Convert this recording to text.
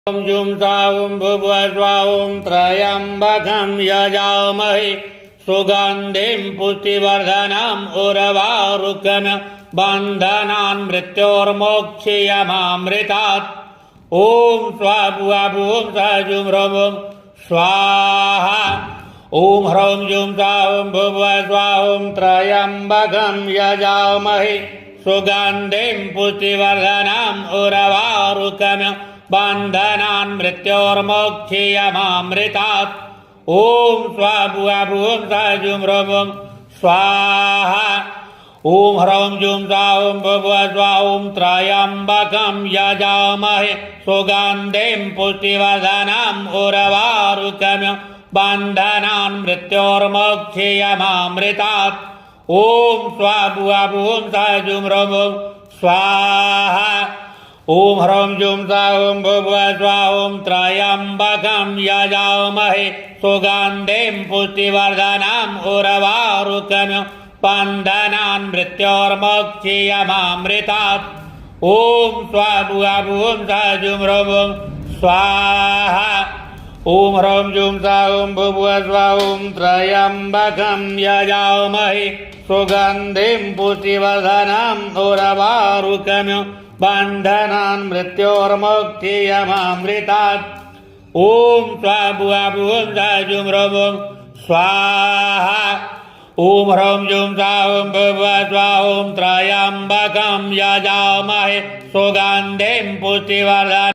ॐ जुं सां भुवस्वां त्र्यम्बकं यजामहे सुगन्धिं पुष्टिवर्धनम् उर्वारुकम् बन्धनान् मृत्योर्मोक्षयमामृतात्। ॐ स्वाभुवभुवं सजुं ह्रौं स्वाहा। ॐ ह्रौं जुं सां भुवस्वां त्र्यम्बकं यजामहे सुगन्धिं पुष्टिवर्धनम् उर्वारुकम् बन्धनान् मृत्योर्मोक्षयमामृतात्। ॐ स्वाभुवभुवं सजुं ह्रौं स्वाहा। ॐ ह्रौं जुं सां भुवस्वां त्र्यम्बकं यजामहे सुगन्धिं पुष्टिवर्धनम् उर्वारुकम् बन्धनान् मृत्योर्मोक्षयमामृतात्। ॐ स्वाभुवभुवं सजुं ह्रौं स्वाहा। ॐ ह्रौं जुं सां भुवस्वां त्र्यम्बकं यजामहे सुगन्धिं पुष्टिवर्धनम् उर्वारुकम् बन्धनान् मृत्योर्मोक्षयमामृतात्। ॐ स्वाभुवभुवं सजुं ह्रौं स्वाहा। ॐ ह्रौं जुं सां भुवस्वां त्र्यम्बकं यजामहे सुगन्धिं पुष्टिवर्धनम् उर्वारुकम् बन्धनान् मृत्योर्मोक्षयमामृतात्। ॐ स्वाभुवभुवं सजुं ह्रौं स्वाहा। ॐ ह्रौं जुं सां भुवस्वां त्र्यम्बकं यजामहे सुगन्धिं पुष्टिवर्धनम्